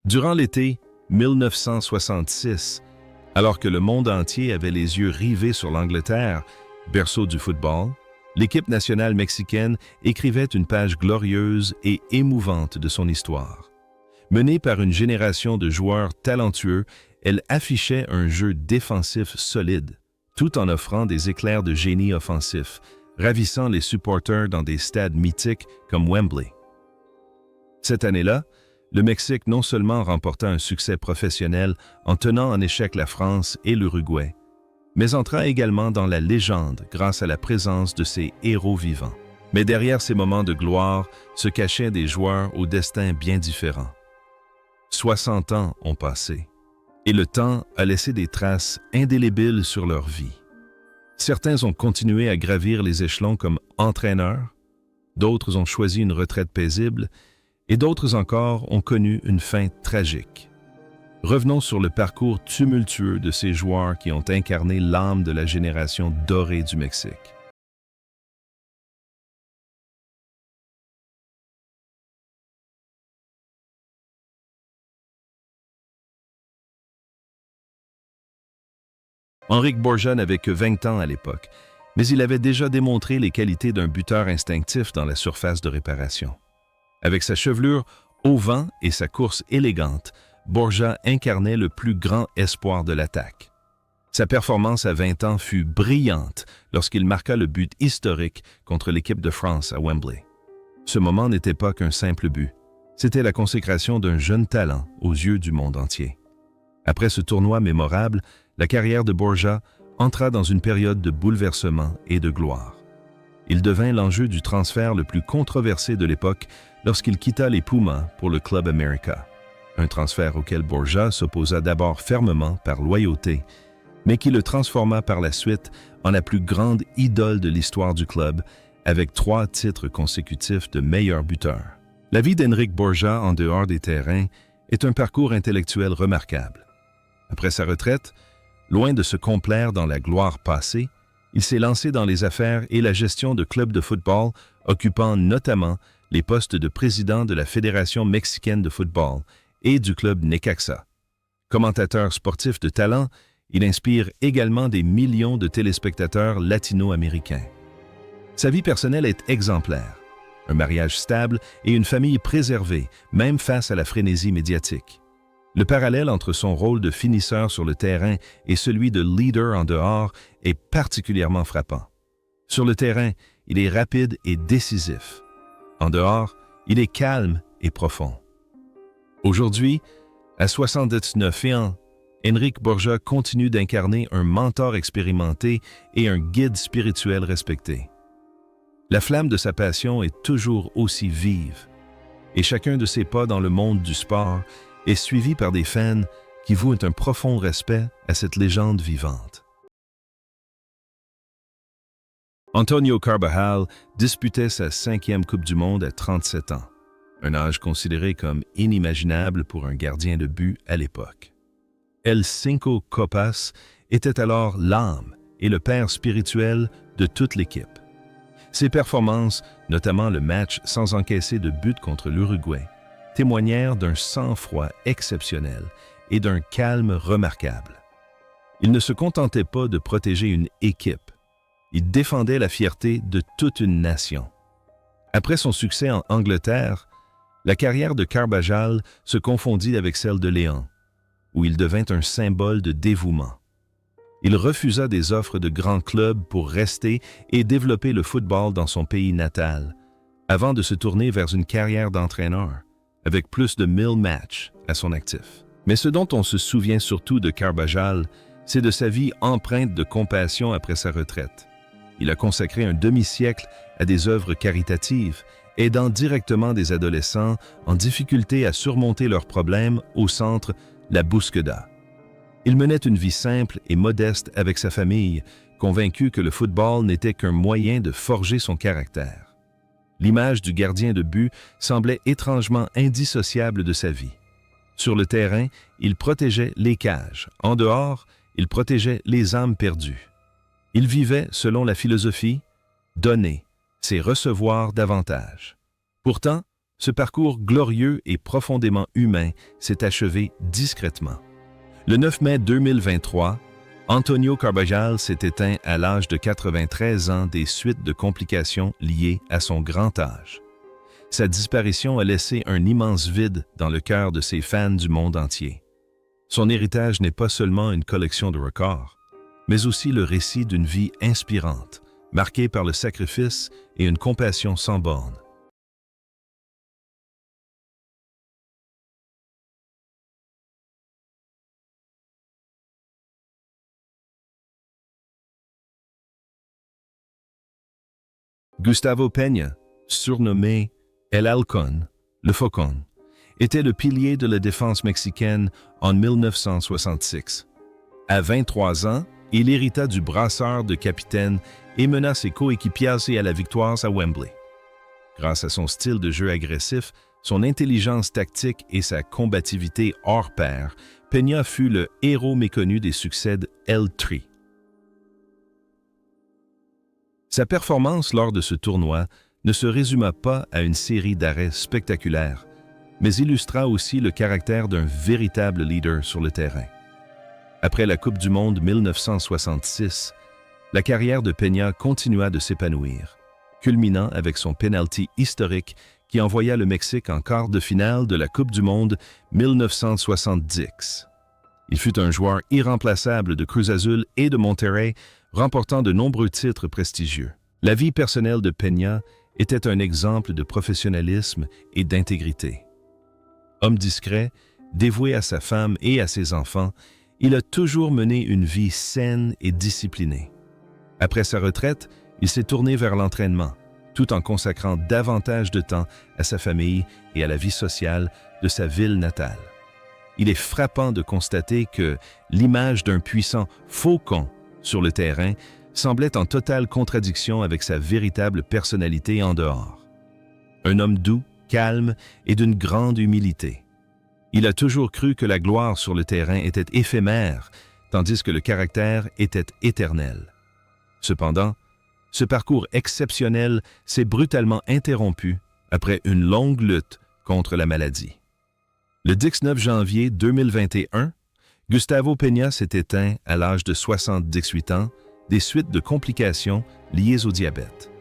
Durant l'été 1966, alors que le monde entier avait les yeux rivés sur l'Angleterre, berceau du football, l'équipe nationale mexicaine écrivait une page glorieuse et émouvante de son histoire. Menée par une génération de joueurs talentueux, elle affichait un jeu défensif solide, tout en offrant des éclairs de génie offensif, ravissant les supporters dans des stades mythiques comme Wembley. Cette année-là, le Mexique non seulement remporta un succès professionnel en tenant en échec la France et l'Uruguay, mais entra également dans la légende grâce à la présence de ses héros vivants. Mais derrière ces moments de gloire se cachaient des joueurs au destin bien différent. 60 ans ont passé, et le temps a laissé des traces indélébiles sur leur vie. Certains ont continué à gravir les échelons comme entraîneurs, d'autres ont choisi une retraite paisible, et d'autres encore ont connu une fin tragique. Revenons sur le parcours tumultueux de ces joueurs qui ont incarné l'âme de la génération dorée du Mexique. Enric Borja n'avait que 20 ans à l'époque, mais il avait déjà démontré les qualités d'un buteur instinctif dans la surface de réparation. Avec sa chevelure au vent et sa course élégante, Borja incarnait le plus grand espoir de l'attaque. Sa performance à 20 ans fut brillante lorsqu'il marqua le but historique contre l'équipe de France à Wembley. Ce moment n'était pas qu'un simple but, c'était la consécration d'un jeune talent aux yeux du monde entier. Après ce tournoi mémorable, la carrière de Borja entra dans une période de bouleversement et de gloire. Il devint l'enjeu du transfert le plus controversé de l'époque lorsqu'il quitta les Pumas pour le Club América. Un transfert auquel Borja s'opposa d'abord fermement par loyauté, mais qui le transforma par la suite en la plus grande idole de l'histoire du club, avec 3 titres consécutifs de meilleur buteur. La vie d'Enric Borja en dehors des terrains est un parcours intellectuel remarquable. Après sa retraite, loin de se complaire dans la gloire passée, il s'est lancé dans les affaires et la gestion de clubs de football, occupant notamment les postes de président de la Fédération mexicaine de football et du club Necaxa. Commentateur sportif de talent, il inspire également des millions de téléspectateurs latino-américains. Sa vie personnelle est exemplaire. Un mariage stable et une famille préservée, même face à la frénésie médiatique. Le parallèle entre son rôle de finisseur sur le terrain et celui de leader en dehors est particulièrement frappant. Sur le terrain, il est rapide et décisif. En dehors, il est calme et profond. Aujourd'hui, à 79 ans, Enric Borja continue d'incarner un mentor expérimenté et un guide spirituel respecté. La flamme de sa passion est toujours aussi vive, et chacun de ses pas dans le monde du sport est suivi par des fans qui vouent un profond respect à cette légende vivante. Antonio Carvajal disputait sa 5e Coupe du Monde à 37 ans, un âge considéré comme inimaginable pour un gardien de but à l'époque. El Cinco Copas était alors l'âme et le père spirituel de toute l'équipe. Ses performances, notamment le match sans encaisser de but contre l'Uruguay, témoignèrent d'un sang-froid exceptionnel et d'un calme remarquable. Il ne se contentait pas de protéger une équipe, il défendait la fierté de toute une nation. Après son succès en Angleterre, la carrière de Carvajal se confondit avec celle de Léon, où il devint un symbole de dévouement. Il refusa des offres de grands clubs pour rester et développer le football dans son pays natal, avant de se tourner vers une carrière d'entraîneur, avec plus de 1000 matchs à son actif. Mais ce dont on se souvient surtout de Carvajal, c'est de sa vie empreinte de compassion après sa retraite. Il a consacré un demi-siècle à des œuvres caritatives, aidant directement des adolescents en difficulté à surmonter leurs problèmes au centre La Búsqueda. Il menait une vie simple et modeste avec sa famille, convaincu que le football n'était qu'un moyen de forger son caractère. L'image du gardien de but semblait étrangement indissociable de sa vie. Sur le terrain, il protégeait les cages. En dehors, il protégeait les âmes perdues. Il vivait selon la philosophie « donner, c'est recevoir davantage ». Pourtant, ce parcours glorieux et profondément humain s'est achevé discrètement. Le 9 mai 2023, Antonio Carbajal s'est éteint à l'âge de 93 ans des suites de complications liées à son grand âge. Sa disparition a laissé un immense vide dans le cœur de ses fans du monde entier. Son héritage n'est pas seulement une collection de records, mais aussi le récit d'une vie inspirante, marquée par le sacrifice et une compassion sans bornes. Gustavo Peña, surnommé El Halcón, le Faucon, était le pilier de la défense mexicaine en 1966. À 23 ans, il hérita du brassard de capitaine et mena ses coéquipiers à la victoire à Wembley. Grâce à son style de jeu agressif, son intelligence tactique et sa combativité hors pair, Peña fut le héros méconnu des succès de El Tri. Sa performance lors de ce tournoi ne se résuma pas à une série d'arrêts spectaculaires, mais illustra aussi le caractère d'un véritable leader sur le terrain. Après la Coupe du Monde 1966, la carrière de Peña continua de s'épanouir, culminant avec son penalty historique qui envoya le Mexique en quart de finale de la Coupe du Monde 1970. Il fut un joueur irremplaçable de Cruz Azul et de Monterrey, remportant de nombreux titres prestigieux. La vie personnelle de Peña était un exemple de professionnalisme et d'intégrité. Homme discret, dévoué à sa femme et à ses enfants, il a toujours mené une vie saine et disciplinée. Après sa retraite, il s'est tourné vers l'entraînement, tout en consacrant davantage de temps à sa famille et à la vie sociale de sa ville natale. Il est frappant de constater que l'image d'un puissant faucon sur le terrain semblait en totale contradiction avec sa véritable personnalité en dehors. Un homme doux, calme et d'une grande humilité. Il a toujours cru que la gloire sur le terrain était éphémère, tandis que le caractère était éternel. Cependant, ce parcours exceptionnel s'est brutalement interrompu après une longue lutte contre la maladie. Le 19 janvier 2021, Gustavo Peña s'est éteint à l'âge de 78 ans des suites de complications liées au diabète.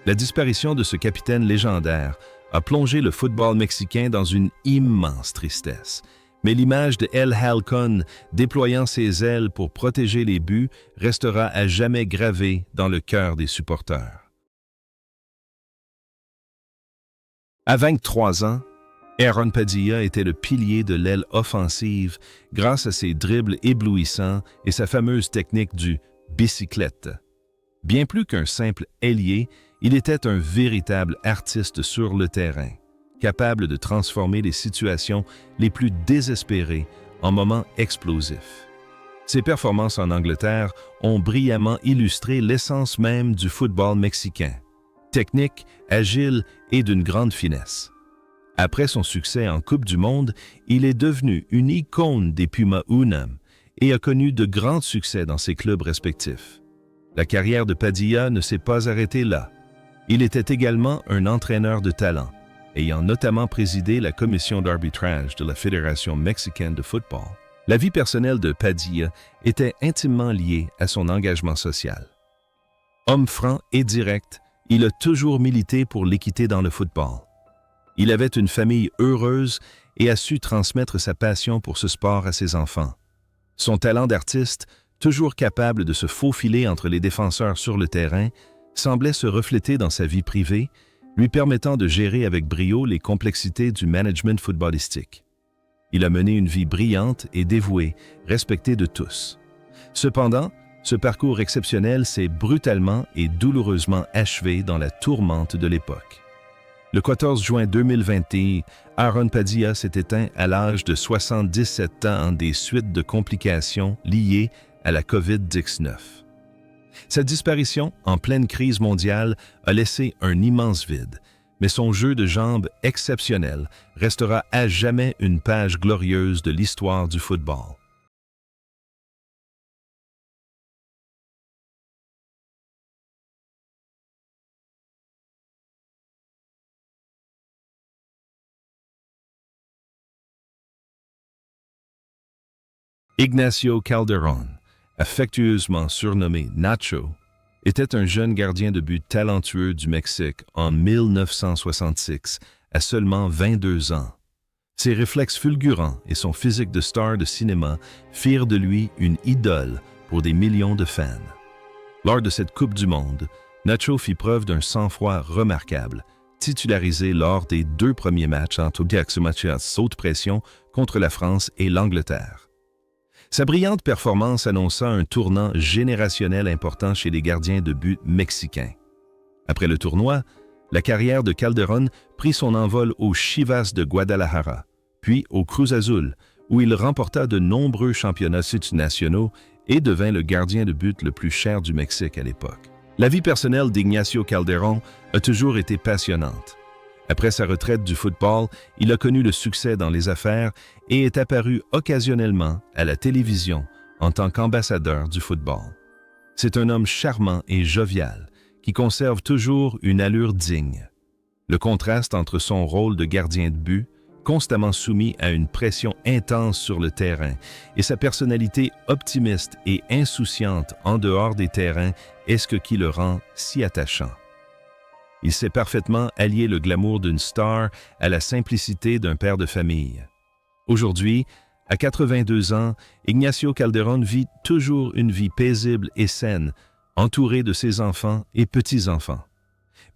La disparition de ce capitaine légendaire a plongé le football mexicain dans une immense tristesse, mais l'image de El Halcón déployant ses ailes pour protéger les buts restera à jamais gravée dans le cœur des supporters. À 23 ans, Aaron Padilla était le pilier de l'aile offensive grâce à ses dribbles éblouissants et sa fameuse technique du bicyclette. Bien plus qu'un simple ailier, il était un véritable artiste sur le terrain, capable de transformer les situations les plus désespérées en moments explosifs. Ses performances en Angleterre ont brillamment illustré l'essence même du football mexicain, technique, agile et d'une grande finesse. Après son succès en Coupe du Monde, il est devenu une icône des Pumas UNAM et a connu de grands succès dans ses clubs respectifs. La carrière de Padilla ne s'est pas arrêtée là. Il était également un entraîneur de talent, ayant notamment présidé la commission d'arbitrage de la Fédération mexicaine de football. La vie personnelle de Padilla était intimement liée à son engagement social. Homme franc et direct, il a toujours milité pour l'équité dans le football. Il avait une famille heureuse et a su transmettre sa passion pour ce sport à ses enfants. Son talent d'artiste, toujours capable de se faufiler entre les défenseurs sur le terrain, semblait se refléter dans sa vie privée, lui permettant de gérer avec brio les complexités du management footballistique. Il a mené une vie brillante et dévouée, respectée de tous. Cependant, ce parcours exceptionnel s'est brutalement et douloureusement achevé dans la tourmente de l'époque. Le 14 juin 2021, Aaron Padilla s'est éteint à l'âge de 77 ans des suites de complications liées à la COVID-19. Sa disparition, en pleine crise mondiale, a laissé un immense vide, mais son jeu de jambes exceptionnel restera à jamais une page glorieuse de l'histoire du football. Ignacio Calderón, affectueusement surnommé Nacho, était un jeune gardien de but talentueux du Mexique en 1966, à seulement 22 ans. Ses réflexes fulgurants et son physique de star de cinéma firent de lui une idole pour des millions de fans. Lors de cette Coupe du Monde, Nacho fit preuve d'un sang-froid remarquable, titularisé lors des 2 premiers matchs entre haute pression contre la France et l'Angleterre. Sa brillante performance annonça un tournant générationnel important chez les gardiens de but mexicains. Après le tournoi, la carrière de Calderón prit son envol aux Chivas de Guadalajara, puis au Cruz Azul, où il remporta de nombreux championnats nationaux et devint le gardien de but le plus cher du Mexique à l'époque. La vie personnelle d'Ignacio Calderón a toujours été passionnante. Après sa retraite du football, il a connu le succès dans les affaires et est apparu occasionnellement à la télévision en tant qu'ambassadeur du football. C'est un homme charmant et jovial, qui conserve toujours une allure digne. Le contraste entre son rôle de gardien de but, constamment soumis à une pression intense sur le terrain, et sa personnalité optimiste et insouciante en dehors des terrains est ce qui le rend si attachant. Il sait parfaitement allier le glamour d'une star à la simplicité d'un père de famille. Aujourd'hui, à 82 ans, Ignacio Calderón vit toujours une vie paisible et saine, entouré de ses enfants et petits-enfants.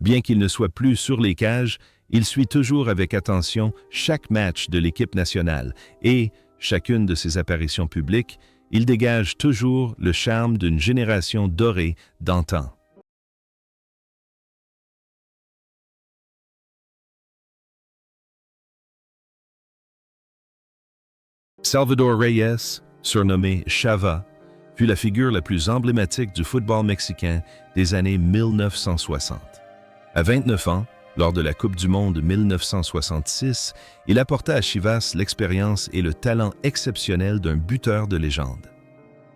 Bien qu'il ne soit plus sur les cages, il suit toujours avec attention chaque match de l'équipe nationale et, chacune de ses apparitions publiques, il dégage toujours le charme d'une génération dorée d'antan. Salvador Reyes, surnommé Chava, fut la figure la plus emblématique du football mexicain des années 1960. À 29 ans, lors de la Coupe du Monde 1966, il apporta à Chivas l'expérience et le talent exceptionnel d'un buteur de légende.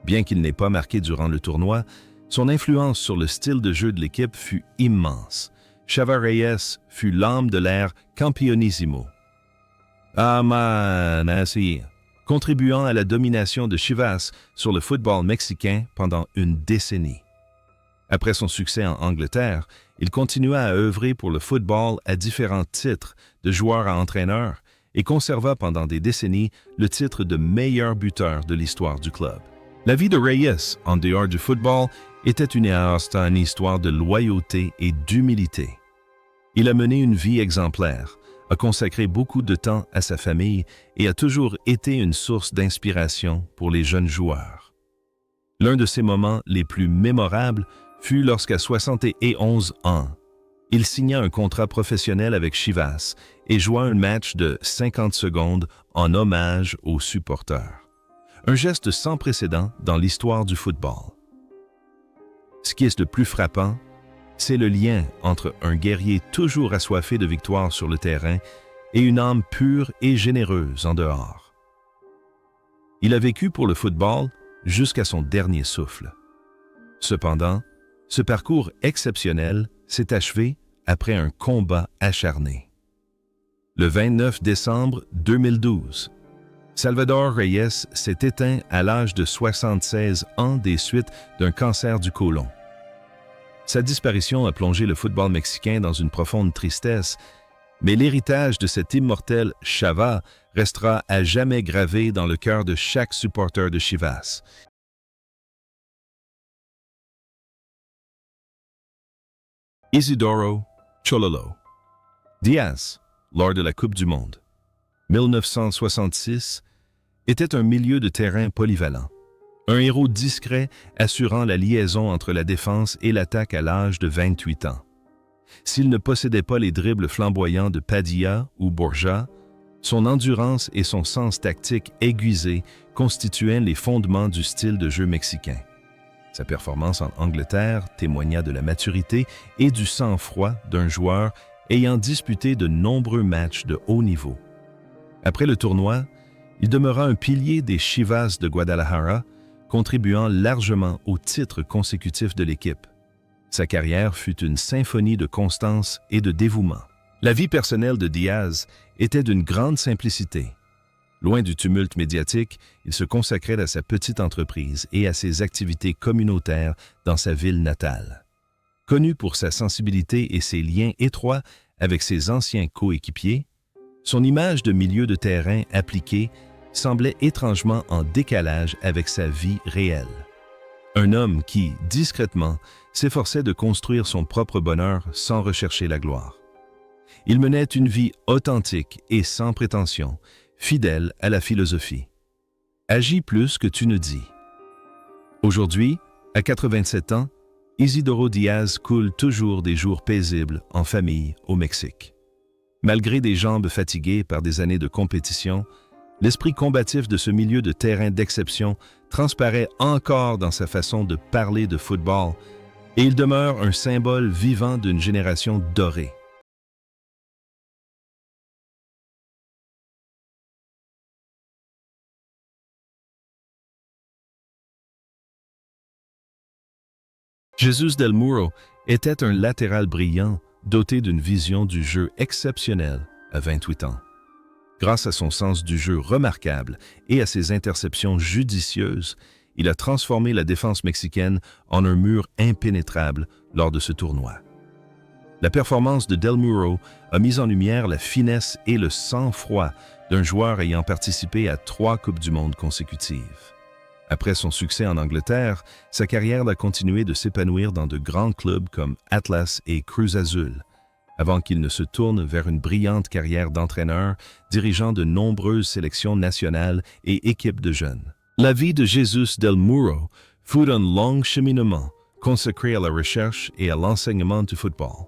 Bien qu'il n'ait pas marqué durant le tournoi, son influence sur le style de jeu de l'équipe fut immense. Chava Reyes fut l'âme de l'ère Campeonísimo. Contribuant à la domination de Chivas sur le football mexicain pendant une décennie. Après son succès en Angleterre, il continua à œuvrer pour le football à différents titres, de joueur à entraîneur, et conserva pendant des décennies le titre de meilleur buteur de l'histoire du club. La vie de Reyes, en dehors du football, était une histoire de loyauté et d'humilité. Il a mené une vie exemplaire, a consacré beaucoup de temps à sa famille et a toujours été une source d'inspiration pour les jeunes joueurs. L'un de ses moments les plus mémorables fut lorsqu'à 71 ans, il signa un contrat professionnel avec Chivas et joua un match de 50 secondes en hommage aux supporters. Un geste sans précédent dans l'histoire du football. Ce qui est le plus frappant, c'est le lien entre un guerrier toujours assoiffé de victoire sur le terrain et une âme pure et généreuse en dehors. Il a vécu pour le football jusqu'à son dernier souffle. Cependant, ce parcours exceptionnel s'est achevé après un combat acharné. Le 29 décembre 2012, Salvador Reyes s'est éteint à l'âge de 76 ans des suites d'un cancer du côlon. Sa disparition a plongé le football mexicain dans une profonde tristesse, mais l'héritage de cet immortel Chava restera à jamais gravé dans le cœur de chaque supporter de Chivas. Isidoro Chololo Díaz, lors de la Coupe du Monde 1966, était un milieu de terrain polyvalent. Un héros discret assurant la liaison entre la défense et l'attaque à l'âge de 28 ans. S'il ne possédait pas les dribbles flamboyants de Padilla ou Borja, son endurance et son sens tactique aiguisé constituaient les fondements du style de jeu mexicain. Sa performance en Angleterre témoigna de la maturité et du sang-froid d'un joueur ayant disputé de nombreux matchs de haut niveau. Après le tournoi, il demeura un pilier des Chivas de Guadalajara, contribuant largement au titre consécutif de l'équipe. Sa carrière fut une symphonie de constance et de dévouement. La vie personnelle de Díaz était d'une grande simplicité. Loin du tumulte médiatique, il se consacrait à sa petite entreprise et à ses activités communautaires dans sa ville natale. Connu pour sa sensibilité et ses liens étroits avec ses anciens coéquipiers, son image de milieu de terrain appliqué semblait étrangement en décalage avec sa vie réelle. Un homme qui, discrètement, s'efforçait de construire son propre bonheur sans rechercher la gloire. Il menait une vie authentique et sans prétention, fidèle à la philosophie. Agis plus que tu ne dis. Aujourd'hui, à 87 ans, Isidoro Diaz coule toujours des jours paisibles en famille au Mexique. Malgré des jambes fatiguées par des années de compétition, l'esprit combatif de ce milieu de terrain d'exception transparaît encore dans sa façon de parler de football et il demeure un symbole vivant d'une génération dorée. Jesus del Muro était un latéral brillant, doté d'une vision du jeu exceptionnelle à 28 ans. Grâce à son sens du jeu remarquable et à ses interceptions judicieuses, il a transformé la défense mexicaine en un mur impénétrable lors de ce tournoi. La performance de Del Muro a mis en lumière la finesse et le sang-froid d'un joueur ayant participé à 3 Coupes du Monde consécutives. Après son succès en Angleterre, sa carrière a continué de s'épanouir dans de grands clubs comme Atlas et Cruz Azul, avant qu'il ne se tourne vers une brillante carrière d'entraîneur, dirigeant de nombreuses sélections nationales et équipes de jeunes. La vie de Jesus del Muro fut un long cheminement consacré à la recherche et à l'enseignement du football.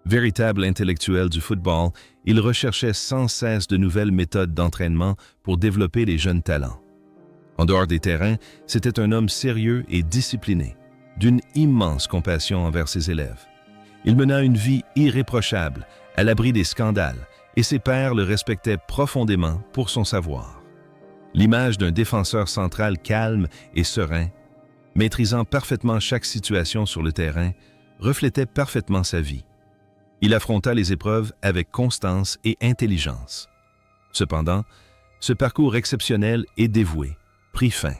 Véritable intellectuel du football, il recherchait sans cesse de nouvelles méthodes d'entraînement pour développer les jeunes talents. En dehors des terrains, c'était un homme sérieux et discipliné, d'une immense compassion envers ses élèves. Il mena une vie irréprochable, à l'abri des scandales, et ses pairs le respectaient profondément pour son savoir. L'image d'un défenseur central calme et serein, maîtrisant parfaitement chaque situation sur le terrain, reflétait parfaitement sa vie. Il affronta les épreuves avec constance et intelligence. Cependant, ce parcours exceptionnel et dévoué prit fin.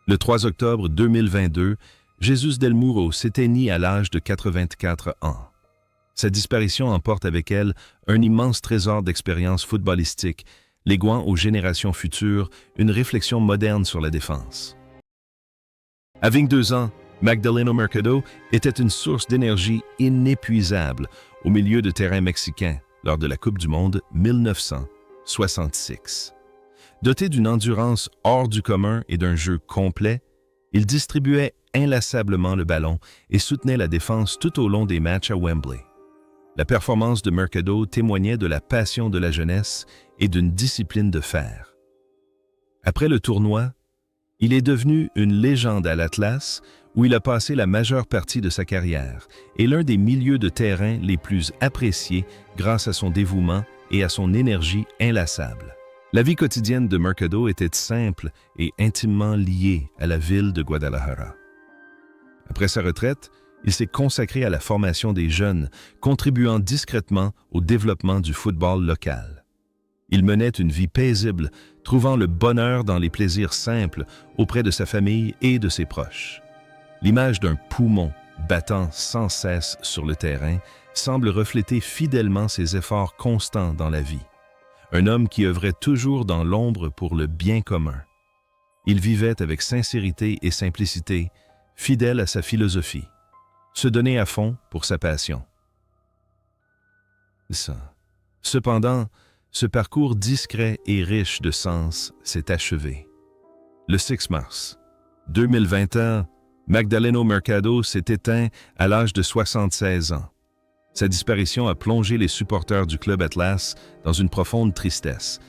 Le 3 octobre 2022, Jesus del Muro s'éteignit à l'âge de 84 ans. Sa disparition emporte avec elle un immense trésor d'expérience footballistique, léguant aux générations futures une réflexion moderne sur la défense. À 22 ans, Magdaleno Mercado était une source d'énergie inépuisable au milieu de terrain mexicain lors de la Coupe du Monde 1966. Doté d'une endurance hors du commun et d'un jeu complet, il distribuait inlassablement le ballon et soutenait la défense tout au long des matchs à Wembley. La performance de Mercado témoignait de la passion de la jeunesse et d'une discipline de fer. Après le tournoi, il est devenu une légende à l'Atlas où il a passé la majeure partie de sa carrière et l'un des milieux de terrain les plus appréciés grâce à son dévouement et à son énergie inlassable. La vie quotidienne de Mercado était simple et intimement liée à la ville de Guadalajara. Après sa retraite, il s'est consacré à la formation des jeunes, contribuant discrètement au développement du football local. Il menait une vie paisible, trouvant le bonheur dans les plaisirs simples auprès de sa famille et de ses proches. L'image d'un poumon battant sans cesse sur le terrain semble refléter fidèlement ses efforts constants dans la vie. Un homme qui œuvrait toujours dans l'ombre pour le bien commun. Il vivait avec sincérité et simplicité, fidèle à sa philosophie, se donnait à fond pour sa passion. Cependant, ce parcours discret et riche de sens s'est achevé. Le 6 mars 2021, Magdaleno Mercado s'est éteint à l'âge de 76 ans. Sa disparition a plongé les supporters du club Atlas dans une profonde tristesse.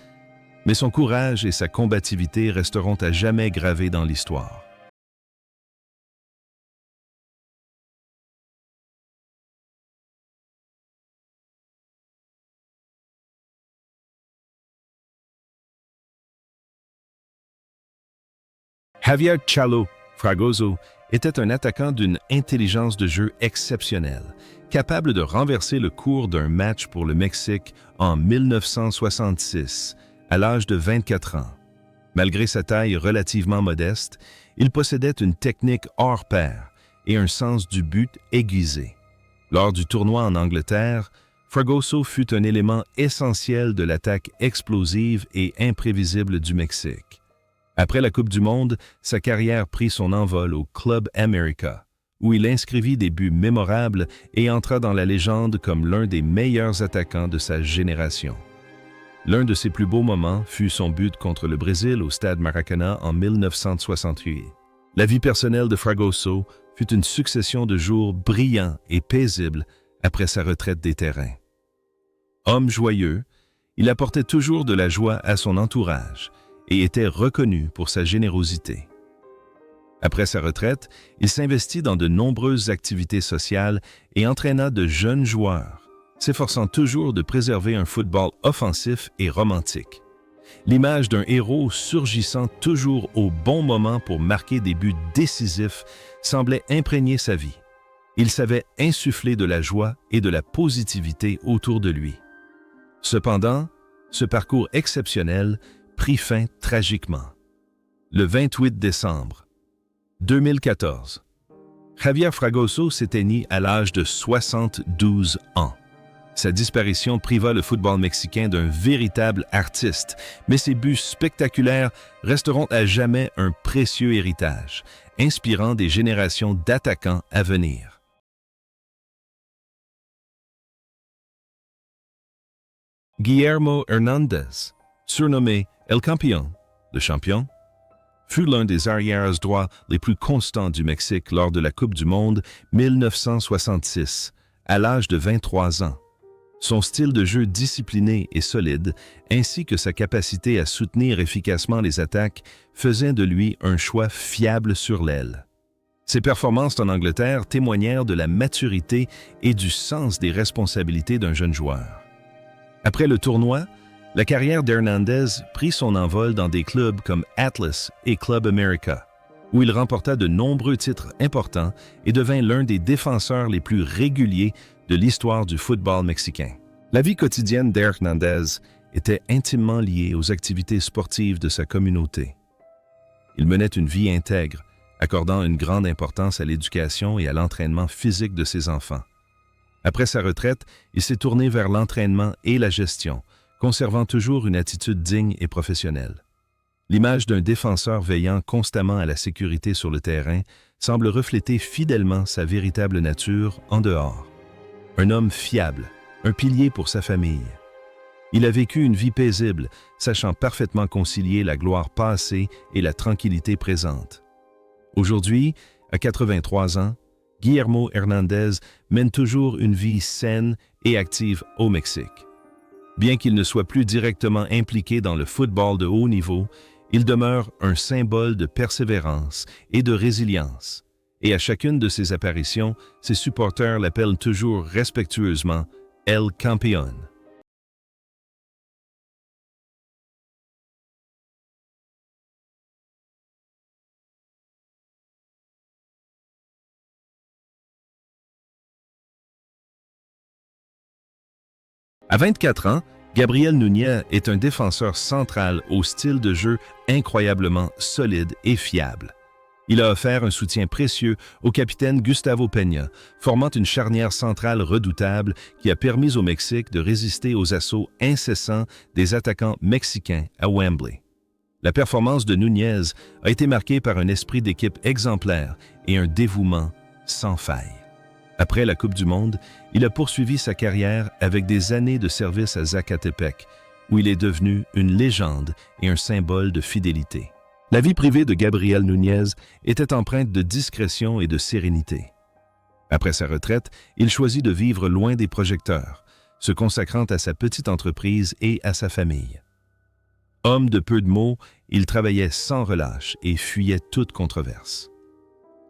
Mais son courage et sa combativité resteront à jamais gravés dans l'histoire. Javier Chalo Fragoso était un attaquant d'une intelligence de jeu exceptionnelle, capable de renverser le cours d'un match pour le Mexique en 1966, à l'âge de 24 ans. Malgré sa taille relativement modeste, il possédait une technique hors pair et un sens du but aiguisé. Lors du tournoi en Angleterre, Fragoso fut un élément essentiel de l'attaque explosive et imprévisible du Mexique. Après la Coupe du Monde, sa carrière prit son envol au Club América, où il inscrivit des buts mémorables et entra dans la légende comme l'un des meilleurs attaquants de sa génération. L'un de ses plus beaux moments fut son but contre le Brésil au Stade Maracanã en 1968. La vie personnelle de Fragoso fut une succession de jours brillants et paisibles après sa retraite des terrains. Homme joyeux, il apportait toujours de la joie à son entourage et était reconnu pour sa générosité. Après sa retraite, il s'investit dans de nombreuses activités sociales et entraîna de jeunes joueurs, s'efforçant toujours de préserver un football offensif et romantique. L'image d'un héros surgissant toujours au bon moment pour marquer des buts décisifs semblait imprégner sa vie. Il savait insuffler de la joie et de la positivité autour de lui. Cependant, ce parcours exceptionnel prit fin tragiquement. Le 28 décembre 2014, Javier Fragoso s'éteignit à l'âge de 72 ans. Sa disparition priva le football mexicain d'un véritable artiste, mais ses buts spectaculaires resteront à jamais un précieux héritage, inspirant des générations d'attaquants à venir. Guillermo Hernández, surnommé El Campeón, le champion, fut l'un des arrières droits les plus constants du Mexique lors de la Coupe du Monde 1966, à l'âge de 23 ans. Son style de jeu discipliné et solide, ainsi que sa capacité à soutenir efficacement les attaques, faisaient de lui un choix fiable sur l'aile. Ses performances en Angleterre témoignèrent de la maturité et du sens des responsabilités d'un jeune joueur. Après le tournoi, la carrière d'Hernández prit son envol dans des clubs comme Atlas et Club América, où il remporta de nombreux titres importants et devint l'un des défenseurs les plus réguliers de l'histoire du football mexicain. La vie quotidienne d'Hernández était intimement liée aux activités sportives de sa communauté. Il menait une vie intègre, accordant une grande importance à l'éducation et à l'entraînement physique de ses enfants. Après sa retraite, il s'est tourné vers l'entraînement et la gestion, conservant toujours une attitude digne et professionnelle. L'image d'un défenseur veillant constamment à la sécurité sur le terrain semble refléter fidèlement sa véritable nature en dehors. Un homme fiable, un pilier pour sa famille. Il a vécu une vie paisible, sachant parfaitement concilier la gloire passée et la tranquillité présente. Aujourd'hui, à 83 ans, Guillermo Hernández mène toujours une vie saine et active au Mexique. Bien qu'il ne soit plus directement impliqué dans le football de haut niveau, il demeure un symbole de persévérance et de résilience. Et à chacune de ses apparitions, ses supporters l'appellent toujours respectueusement El Campeón. À 24 ans, Gabriel Núñez est un défenseur central au style de jeu incroyablement solide et fiable. Il a offert un soutien précieux au capitaine Gustavo Peña, formant une charnière centrale redoutable qui a permis au Mexique de résister aux assauts incessants des attaquants mexicains à Wembley. La performance de Núñez a été marquée par un esprit d'équipe exemplaire et un dévouement sans faille. Après la Coupe du Monde, il a poursuivi sa carrière avec des années de service à Zacatepec, où il est devenu une légende et un symbole de fidélité. La vie privée de Gabriel Núñez était empreinte de discrétion et de sérénité. Après sa retraite, il choisit de vivre loin des projecteurs, se consacrant à sa petite entreprise et à sa famille. Homme de peu de mots, il travaillait sans relâche et fuyait toute controverse.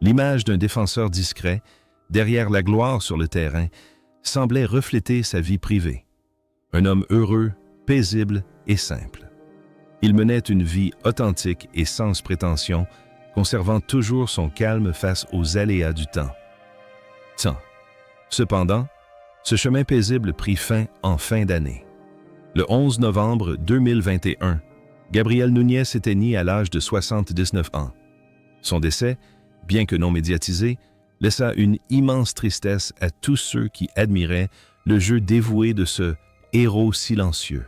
L'image d'un défenseur discret, derrière la gloire sur le terrain, semblait refléter sa vie privée. Un homme heureux, paisible et simple. Il menait une vie authentique et sans prétention, conservant toujours son calme face aux aléas du temps. Cependant, ce chemin paisible prit fin en fin d'année. Le 11 novembre 2021, Gabriel Núñez éteignit à l'âge de 79 ans. Son décès, bien que non médiatisé, laissa une immense tristesse à tous ceux qui admiraient le jeu dévoué de ce héros silencieux.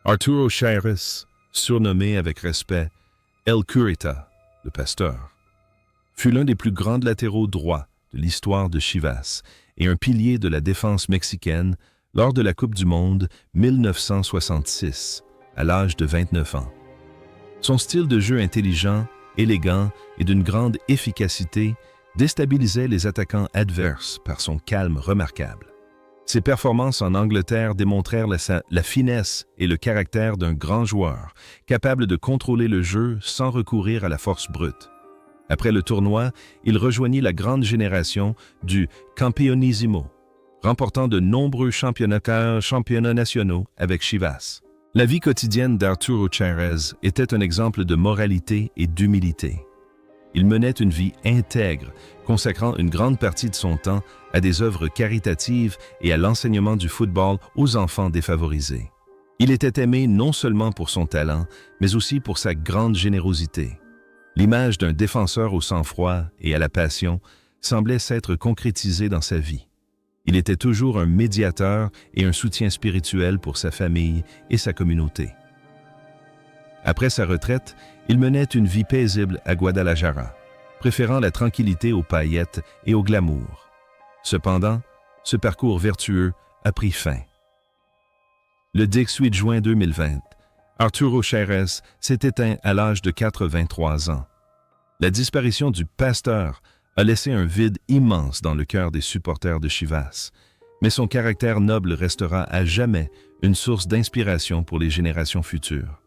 Arturo Chairez, surnommé avec respect El Curita, le pasteur, fut l'un des plus grands latéraux droits de l'histoire de Chivas et un pilier de la défense mexicaine lors de la Coupe du Monde 1966, à l'âge de 29 ans. Son style de jeu intelligent, élégant et d'une grande efficacité déstabilisait les attaquants adverses par son calme remarquable. Ses performances en Angleterre démontrèrent la finesse et le caractère d'un grand joueur, capable de contrôler le jeu sans recourir à la force brute. Après le tournoi, il rejoignit la grande génération du Campeonísimo, remportant de nombreux championnats nationaux avec Chivas. La vie quotidienne d'Arturo Chairez était un exemple de moralité et d'humilité. Il menait une vie intègre, consacrant une grande partie de son temps à des œuvres caritatives et à l'enseignement du football aux enfants défavorisés. Il était aimé non seulement pour son talent, mais aussi pour sa grande générosité. L'image d'un défenseur au sang-froid et à la passion semblait s'être concrétisée dans sa vie. Il était toujours un médiateur et un soutien spirituel pour sa famille et sa communauté. Après sa retraite, il menait une vie paisible à Guadalajara, préférant la tranquillité aux paillettes et au glamour. Cependant, ce parcours vertueux a pris fin. Le 18 juin 2020, Arturo Chairez s'est éteint à l'âge de 83 ans. La disparition du pasteur a laissé un vide immense dans le cœur des supporters de Chivas, mais son caractère noble restera à jamais une source d'inspiration pour les générations futures.